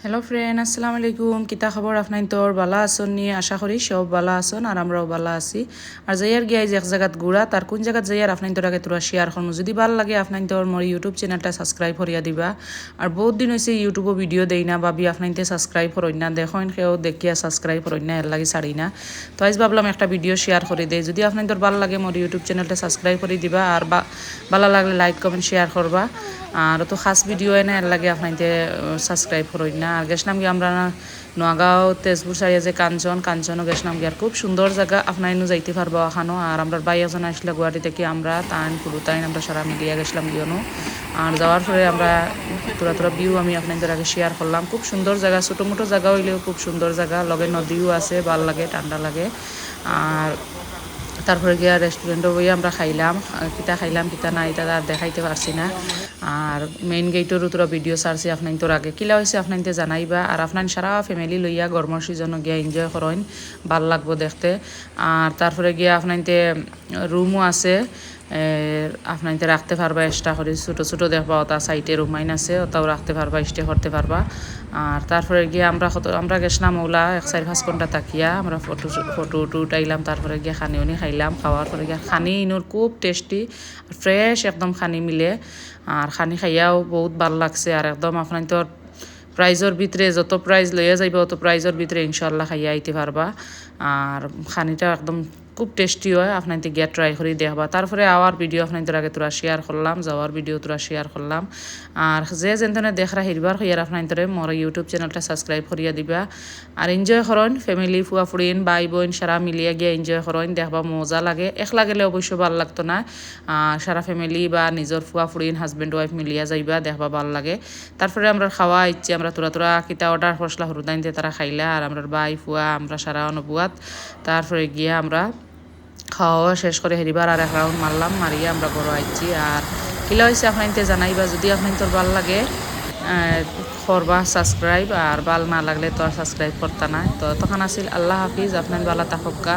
Hello friend, আসসালামু আলাইকুম। কিতা খবর আপনার? তোর বালা আসন নিয়ে আশা করি সব বালা আসন আর আমরাও বালা আছি। আর যাইয়ার গিয়ে এক জায়গাত ঘুরা, তার কোন জায়গাত যাইয়ার আপনার তোর আগে তোরা শেয়ার করবো। যদি ভালো লাগে আপনার তোর মোর ইউটিউব চ্যানেলটা সাবস্ক্রাইব করিয়া দিবা। আর বহুত দিন হয়েছে ইউটিউবও ভিডিও দেই না, ভাবি আপনাইতে সাবস্ক্রাইব করই না, দেখুন সেও দেখিয়া সাবস্ক্রাইব করই না, এর লাগে ছাড়ি না। তো আজ ভাবলাম একটা ভিডিও শেয়ার করে দেয়। যদি আপনার তোর ভালো লাগে মোর ইউটিউব চ্যানেলটা সাবস্ক্রাইব করে দিবা, আর ভালো লাগলে লাইক কমেন্ট শেয়ার করবা। আর তো খাস ভিডিও এনে এর লাগে আপনাইতে সাবস্ক্রাইব করই না। আর গেছিলাম গিয়ে আমরা নোয়াগাঁও তেজপুর সাইডে যে কাঞ্চনও গেছিলাম গিয়ে, আর খুব সুন্দর জায়গা, আপনার যাইতে পারবো ওখানো। আর আমরা ভাই একজন আসলে গুয়াহাটি থেকে, আমরা পুরো আমরা সারা মিলিয়ে গেছিলাম গিয়েনো। আর যাওয়ার পরে আমরা তোরা ভিউ আমি আপনাদের আগে শেয়ার করলাম। খুব সুন্দর জায়গা, ছোটো মোটো জায়গা হইলেও খুব সুন্দর জায়গা, লগে নদীও আছে, ভাল লাগে, ঠান্ডা লাগে। আর তারপরে গিয়া রেস্টুরেন্টে বই আমরা খাইলাম, কিতা না এটা আর দেখাইতে পারছি না। আর মেইন গেটের তোরা ভিডিও ছাড়ছি আপনার তোর আগে, কিলা হয়েছে আপনাইতে জানাইবা। আর আপনার সারা ফ্যামিলি লইয়া গরমের সিজনে গিয়া এনজয় করেন, ভাল লাগবো দেখতে। আর তারপরে গিয়া আপনাইতে রুমও আছে, আপনাইতে রাখতে পারবা এক্সট্রা করে, ছোটো ছোটো দেখবা, ওটা সাইডে রুমাইন আছে, ওটাও রাখতে পারবা, স্টে করতে পারবা। আর তারপরে গিয়ে আমরা গেছিলাম ওলা 1-4-5 ঘন্টা তাকিয়া আমরা ফটো উঠাইলাম। তারপরে গিয়ে খানি উনি খাইলাম, খাওয়ার পরে গিয়ে খানি ইনোর খুব টেস্টি, ফ্রেশ একদম খানি মিলে। আর খানি খাইয়াও বহুত ভাল লাগছে। আর একদম আপনার তো প্রাইজের ভিতরে যত প্রাইজ লইয়া যাইবা অত প্রাইজের ভিতরে ইনশাল্লাহ খাইয়া আইতে পারবা। আর খানিটা একদম খুব টেস্টি হয়, আপনাদের গিয়া ট্রাই করে দেখবা। তারপরে আওয়ার ভিডিও আপনাদের আগে তোরা শেয়ার করলাম, যাওয়ার ভিডিও তোরা শেয়ার করলাম। আর যে যেন দেখরা হিরবার হইয়ার আপনাদের মোর ইউটিউব চ্যানেলটা সাবস্ক্রাইব করিয়া দিবা। আর এনজয় করেন, ফ্যামিলি ফুয়া ফুড়িন ভাই বোন সারা মিলিয়া গিয়া এনজয় করেন, দেখবা মজা লাগে। একলা গেলে অবশ্য ভাল লাগতো না, সারা ফ্যামিলি বা নিজের ফুয়া ফুড়িন হাজব্যান্ড ওয়াইফ মিলিয়া যাইবা, দেখবা ভাল লাগে। তারপরে আমরা খাওয়া ইচ্ছে, আমরা তোরা কিতা অর্ডার করসলা হরুদাইনতে তারা খাইলা। আর আমরা ভাই ফুয়া আমরা সারা অনুভূত। তারপরে গিয়ে আমরা খাওয়া শেষ করে হেরিবার আর এক রাউন্ড মারলাম, মারিয়া আমরা বড় আইছি। আর কিলা হয়েছে আপনাইতে জানাইবা, যদি আপনার তোর ভাল লাগে করবা সাবস্ক্রাইব, আর ভাল না লাগলে তো আর সাবস্ক্রাইব করতা না। তো তখন আসিল আল্লাহ হাফিজ, আপনার বালা তাফক্কা।